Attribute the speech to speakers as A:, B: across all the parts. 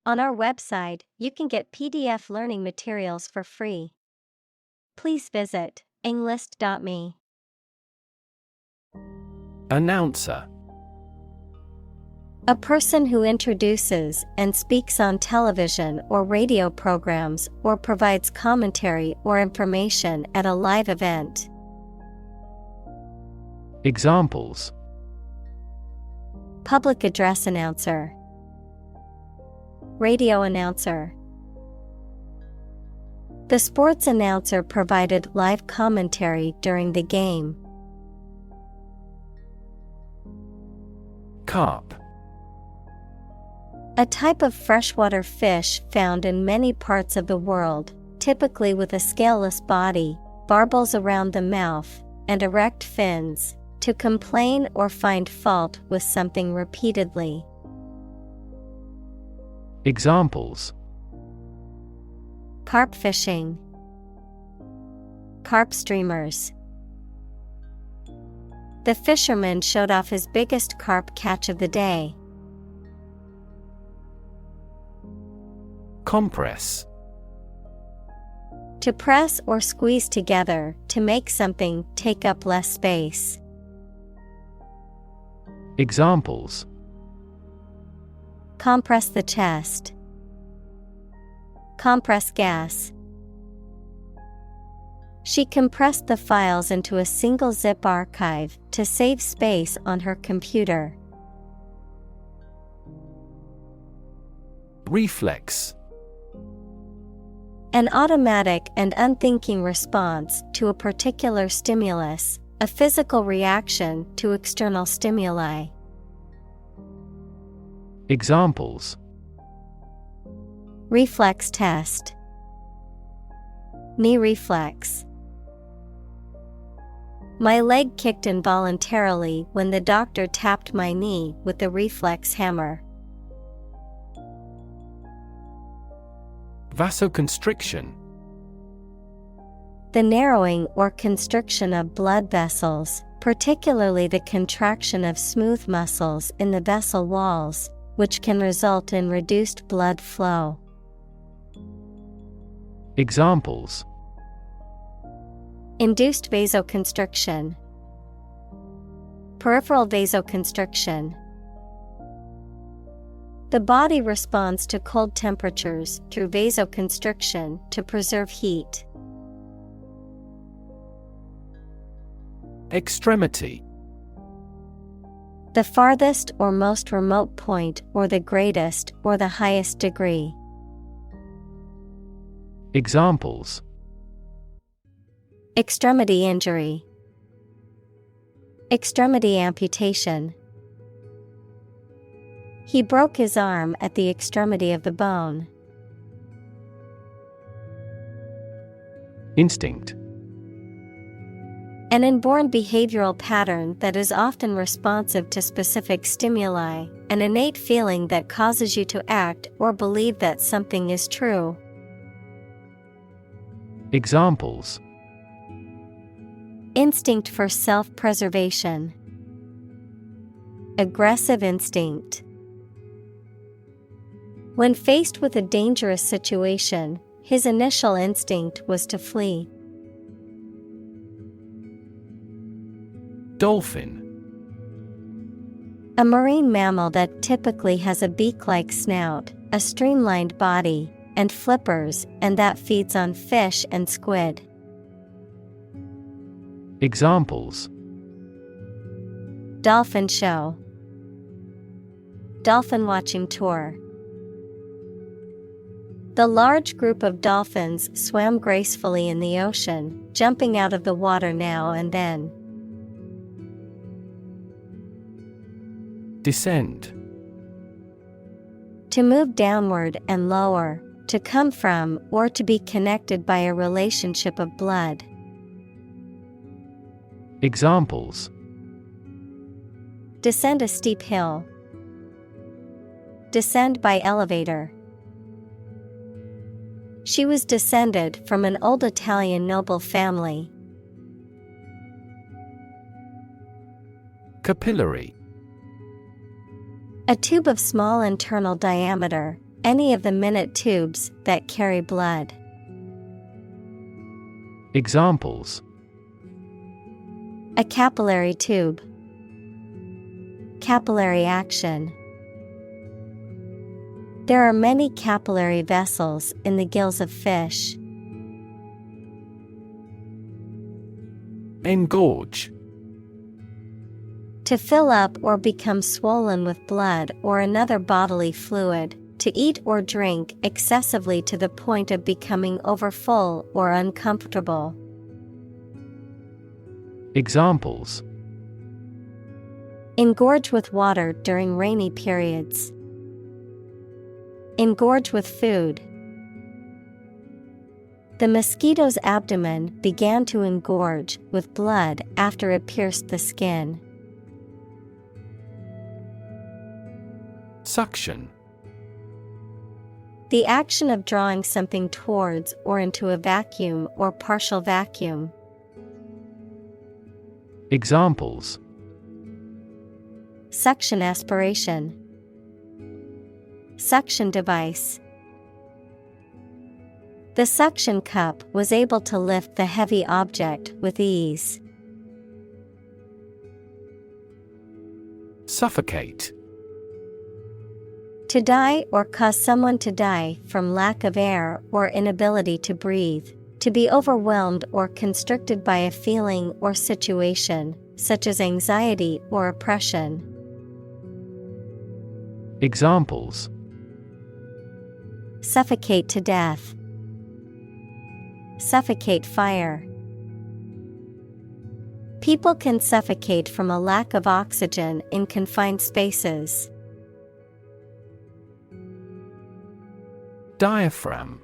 A: On our website, you can get PDF learning materials for free. Please visit englist.me.
B: Announcer.
A: A person who introduces and speaks on television or radio programs or provides commentary or information at a live event.
B: Examples:
A: Public address announcer, radio announcer. The sports announcer provided live commentary during the game.
B: Carp.
A: A type of freshwater fish found in many parts of the world, typically with a scaleless body, barbels around the mouth, and erect fins, to complain or find fault with something repeatedly.
B: Examples:
A: Carp fishing, carp streamers. The fisherman showed off his biggest carp catch of the day.
B: Compress.
A: To press or squeeze together to make something take up less space.
B: Examples:
A: Compress the chest, compress gas. She compressed the files into a single zip archive to save space on her computer.
B: Reflex.
A: An automatic and unthinking response to a particular stimulus, a physical reaction to external stimuli.
B: Examples:
A: Reflex test, knee reflex. My leg kicked involuntarily when the doctor tapped my knee with the reflex hammer.
B: Vasoconstriction.
A: The narrowing or constriction of blood vessels, particularly the contraction of smooth muscles in the vessel walls, which can result in reduced blood flow.
B: Examples:
A: Induced vasoconstriction, peripheral vasoconstriction. The body responds to cold temperatures through vasoconstriction to preserve heat.
B: Extremity.
A: The farthest or most remote point or the greatest or the highest degree.
B: Examples:
A: Extremity injury, extremity amputation. He broke his arm at the extremity of the bone.
B: Instinct.
A: An inborn behavioral pattern that is often responsive to specific stimuli, an innate feeling that causes you to act or believe that something is true.
B: Examples:
A: Instinct for self-preservation, aggressive instinct. When faced with a dangerous situation, his initial instinct was to flee.
B: Dolphin.
A: A marine mammal that typically has a beak-like snout, a streamlined body, and flippers, and that feeds on fish and squid.
B: Examples:
A: Dolphin show, dolphin watching tour. The large group of dolphins swam gracefully in the ocean, jumping out of the water now and then.
B: Descend.
A: To move downward and lower, to come from or to be connected by a relationship of blood.
B: Examples:
A: Descend a steep hill, descend by elevator. She was descended from an old Italian noble family.
B: Capillary.
A: A tube of small internal diameter, Any of the minute tubes that carry blood.
B: Examples:
A: A capillary tube. Capillary action. There are many capillary vessels in the gills of fish.
B: Engorge.
A: To fill up or become swollen with blood or another bodily fluid, to eat or drink excessively to the point of becoming overfull or uncomfortable.
B: Examples:
A: Engorge with water during rainy periods. Engorge with food. The mosquito's abdomen began to engorge with blood after it pierced the skin.
B: Suction.
A: The action of drawing something towards or into a vacuum or partial vacuum.
B: Examples:
A: Suction aspiration. Suction device. The suction cup was able to lift the heavy object with ease.
B: Suffocate.
A: To die or cause someone to die from lack of air or inability to breathe. To be overwhelmed or constricted by a feeling or situation, such as anxiety or oppression.
B: Examples:
A: Suffocate to death. Suffocate fire. People can suffocate from a lack of oxygen in confined spaces.
B: Diaphragm.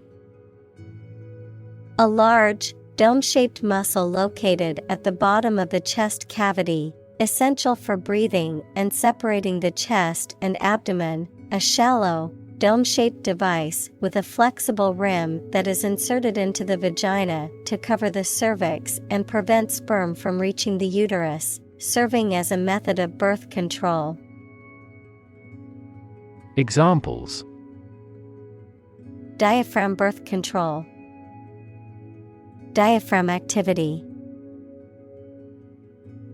A: A large, dome-shaped muscle located at the bottom of the chest cavity, essential for breathing and separating the chest and abdomen, a shallow, dome-shaped device with a flexible rim that is inserted into the vagina to cover the cervix and prevent sperm from reaching the uterus, serving as a method of birth control.
B: Examples:
A: Diaphragm birth control. Diaphragm activity.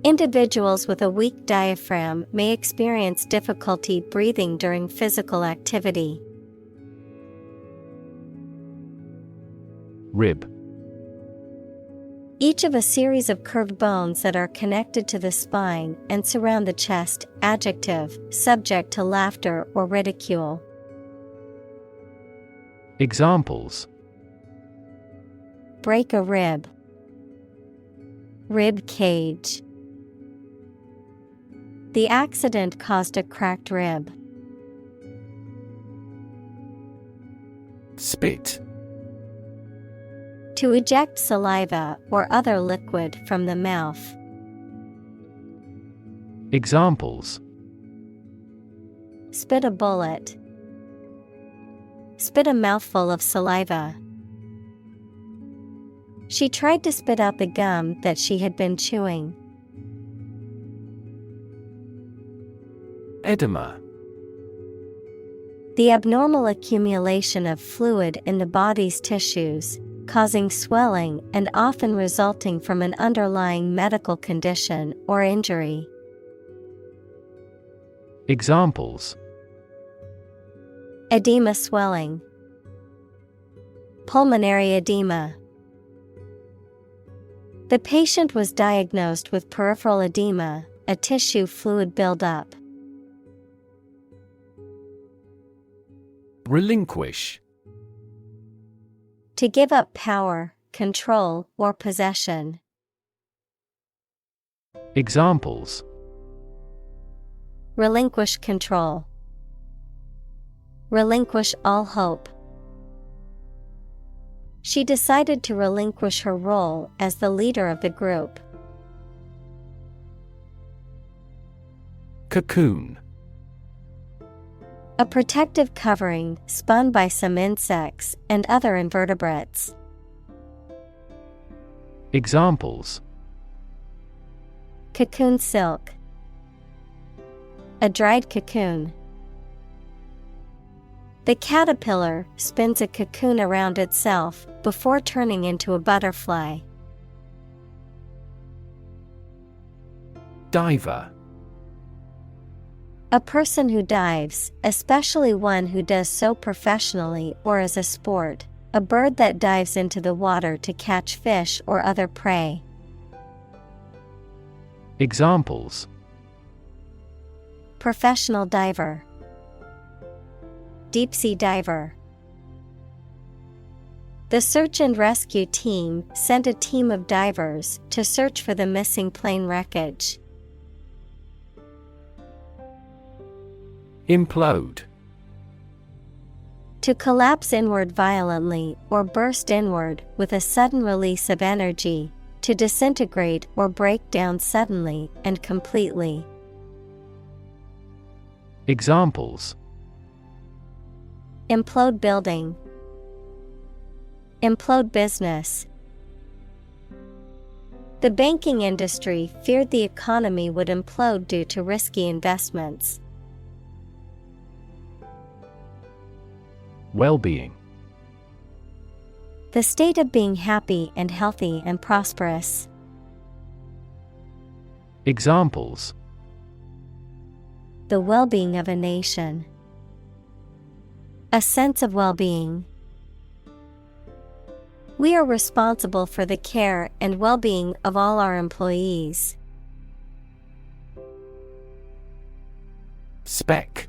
A: Individuals with a weak diaphragm may experience difficulty breathing during physical activity.
B: Rib.
A: Each of a series of curved bones that are connected to the spine and surround the chest. Adjective, subject to laughter or ridicule.
B: Examples:
A: Break a rib. Rib cage. The accident caused a cracked rib.
B: Spit.
A: To eject saliva or other liquid from the mouth.
B: Examples:
A: Spit a bullet. Spit a mouthful of saliva. She tried to spit out the gum that she had been chewing.
B: Edema.
A: The abnormal accumulation of fluid in the body's tissues, causing swelling and often resulting from an underlying medical condition or injury.
B: Examples:
A: Edema swelling. Pulmonary edema. The patient was diagnosed with peripheral edema, a tissue fluid buildup.
B: Relinquish.
A: To give up power, control, or possession.
B: Examples:
A: Relinquish control. Relinquish all hope. She decided to relinquish her role as the leader of the group.
B: Cocoon.
A: A protective covering spun by some insects and other invertebrates.
B: Examples:
A: Cocoon silk. A dried cocoon. The caterpillar spins a cocoon around itself before turning into a butterfly.
B: Diver.
A: A person who dives, especially one who does so professionally or as a sport. A bird that dives into the water to catch fish or other prey.
B: Examples:
A: professional diver, deep-sea diver. The search and rescue team sent a team of divers to search for the missing plane wreckage.
B: Implode.
A: To collapse inward violently or burst inward with a sudden release of energy, to disintegrate or break down suddenly and completely.
B: Examples:
A: implode building, implode business. The banking industry feared the economy would implode due to risky investments.
B: Well-being.
A: The state of being happy and healthy and prosperous.
B: Examples:
A: the well-being of a nation, a sense of well-being. We are responsible for the care and well-being of all our employees.
B: Speck.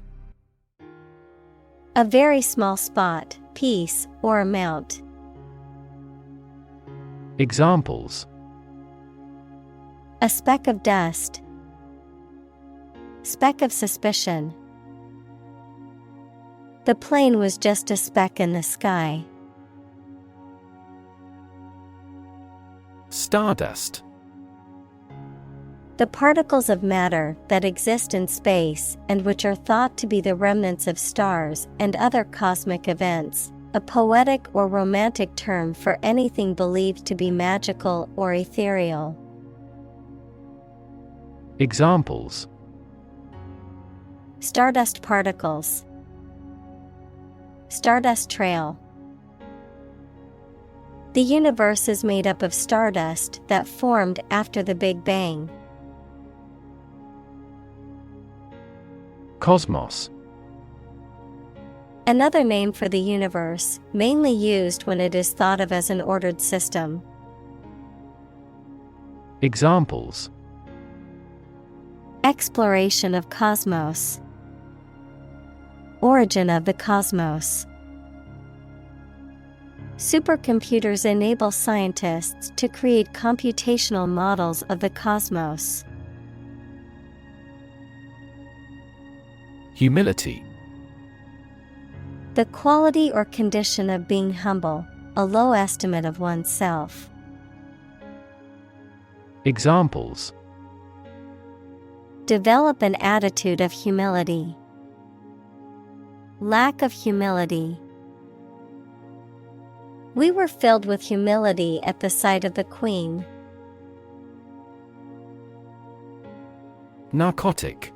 A: A very small spot, piece, or amount.
B: Examples:
A: a speck of dust, speck of suspicion. The plane was just a speck in the sky.
B: Stardust.
A: The particles of matter that exist in space and which are thought to be the remnants of stars and other cosmic events, a poetic or romantic term for anything believed to be magical or ethereal.
B: Examples:
A: stardust particles, stardust trail. The universe is made up of stardust that formed after the Big Bang.
B: Cosmos.
A: Another name for the universe, mainly used when it is thought of as an ordered system.
B: Examples:
A: exploration of cosmos, origin of the cosmos. Supercomputers enable scientists to create computational models of the cosmos.
B: Humility.
A: The quality or condition of being humble, a low estimate of oneself.
B: Examples:
A: develop an attitude of humility, lack of humility. We were filled with humility at the sight of the Queen.
B: Narcotic.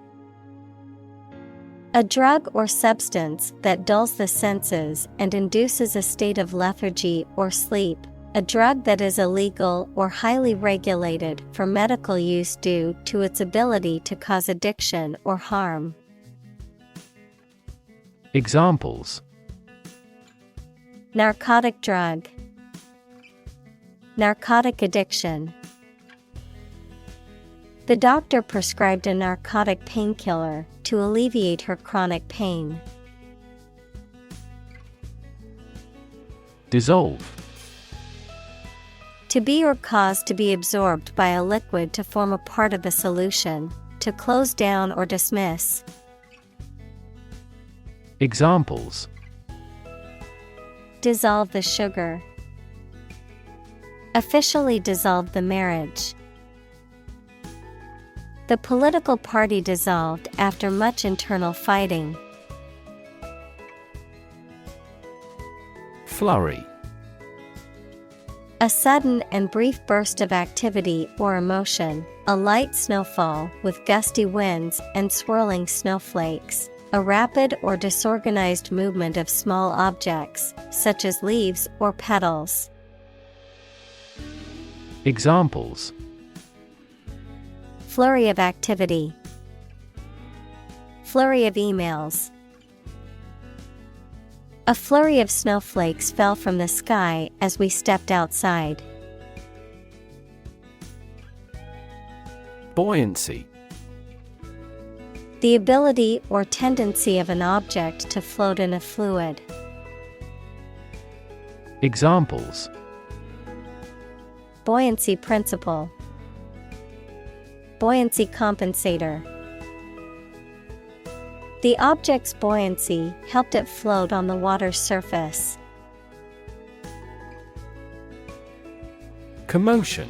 A: A drug or substance that dulls the senses and induces a state of lethargy or sleep. A drug that is illegal or highly regulated for medical use due to its ability to cause addiction or harm.
B: Examples:
A: narcotic drug, narcotic addiction. The doctor prescribed a narcotic painkiller to alleviate her chronic pain.
B: Dissolve.
A: To be or cause to be absorbed by a liquid to form a part of the solution, to close down or dismiss.
B: Examples:
A: dissolve the sugar, officially dissolved the marriage. The political party dissolved after much internal fighting.
B: Flurry.
A: A sudden and brief burst of activity or emotion, a light snowfall with gusty winds and swirling snowflakes. a rapid or disorganized movement of small objects, such as leaves or petals.
B: Examples:
A: Flurry of activity. Flurry of emails. A flurry of snowflakes fell from the sky as we stepped outside.
B: Buoyancy.
A: The ability or tendency of an object to float in a fluid.
B: Examples:
A: Buoyancy principle. Buoyancy compensator. The object's buoyancy helped it float on the water's surface.
B: Commotion.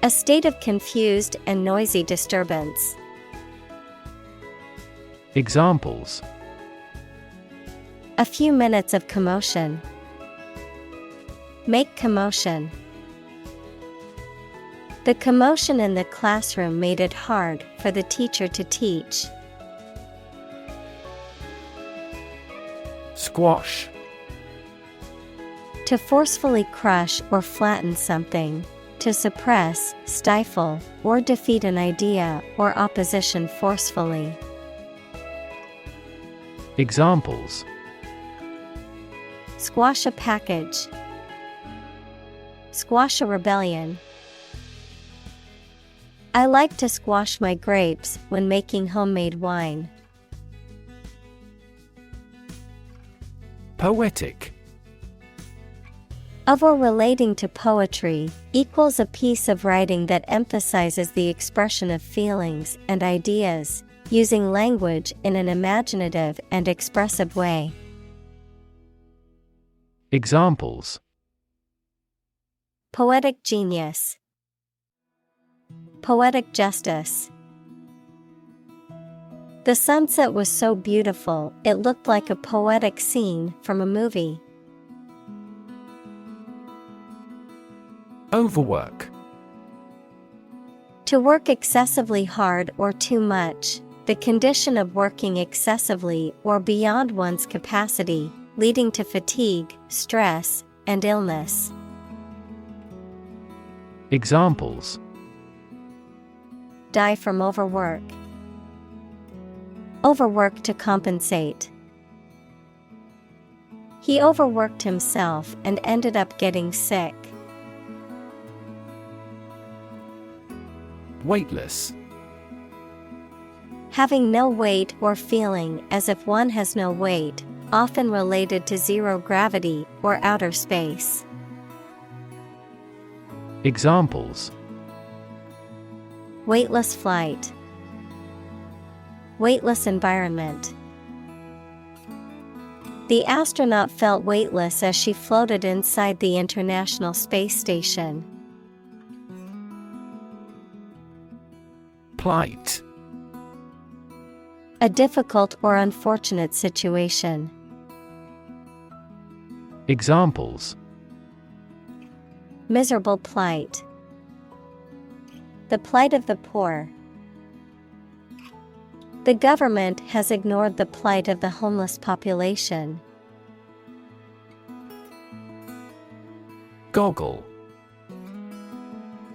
A: A state of confused and noisy disturbance.
B: Examples:
A: A few minutes of commotion. Make commotion. The commotion in the classroom made it hard for the teacher to teach.
B: Squash.
A: To forcefully crush or flatten something, to suppress, stifle, or defeat an idea or opposition forcefully.
B: Examples:
A: Squash a package. Squash a rebellion. I like to squash my grapes when making homemade wine.
B: Poetic.
A: Of or relating to poetry, equals a piece of writing that emphasizes the expression of feelings and ideas, using language in an imaginative and expressive way.
B: Examples:
A: Poetic genius. Poetic justice. The sunset was so beautiful, it looked like a poetic scene from a movie.
B: Overwork.
A: To work excessively hard or too much, the condition of working excessively or beyond one's capacity, leading to fatigue, stress, and illness.
B: Examples:
A: Die from overwork. Overwork to compensate. He overworked himself and ended up getting sick.
B: Weightless.
A: Having no weight or feeling as if one has no weight, often related to zero gravity or outer space.
B: Examples:
A: Weightless flight. Weightless environment. The astronaut felt weightless as she floated inside the International Space Station.
B: Plight.
A: A difficult or unfortunate situation.
B: Examples:
A: Miserable plight. The plight of the poor. The government has ignored the plight of the homeless population.
B: Goggle.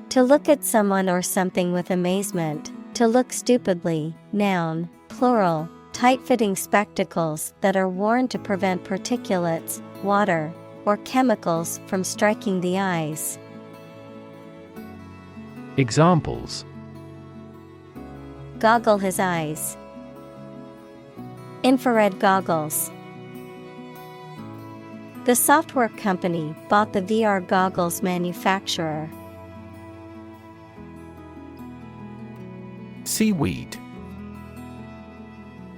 A: To look at someone or something with amazement, to look stupidly, noun, plural, tight-fitting spectacles that are worn to prevent particulates, water, or chemicals from striking the eyes.
B: Examples:
A: Goggle his eyes. Infrared goggles. The software company bought the VR goggles manufacturer.
B: Seaweed.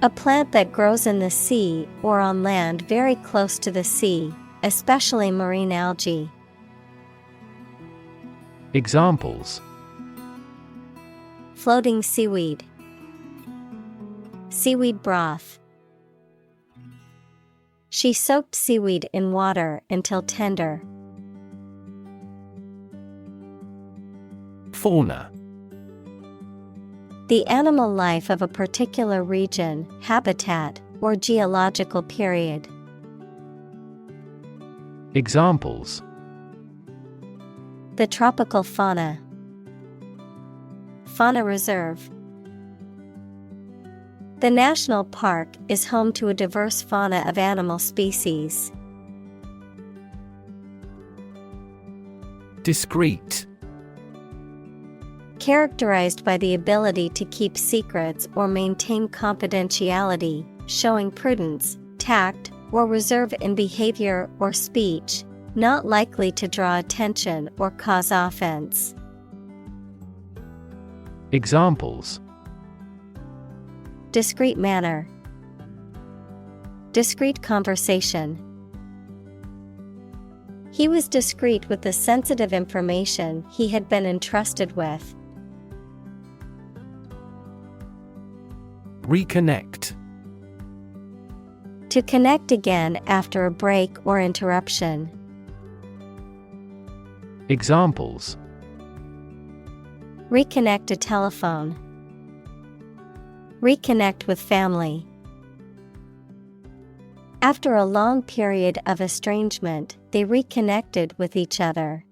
A: A plant that grows in the sea or on land very close to the sea, especially marine algae.
B: Examples:
A: Floating seaweed. Seaweed broth. She soaked seaweed in water until tender.
B: Fauna.
A: The animal life of a particular region, habitat, or geological period.
B: Examples:
A: The tropical fauna. Fauna reserve. The national park is home to a diverse fauna of animal species.
B: Discreet.
A: Characterized by the ability to keep secrets or maintain confidentiality, showing prudence, tact, or reserve in behavior or speech, not likely to draw attention or cause offense.
B: Examples:
A: Discreet manner. Discreet conversation. He was discreet with the sensitive information he had been entrusted with.
B: Reconnect.
A: To connect again after a break or interruption.
B: Examples:
A: Reconnect a telephone. Reconnect with family. After a long period of estrangement, they reconnected with each other.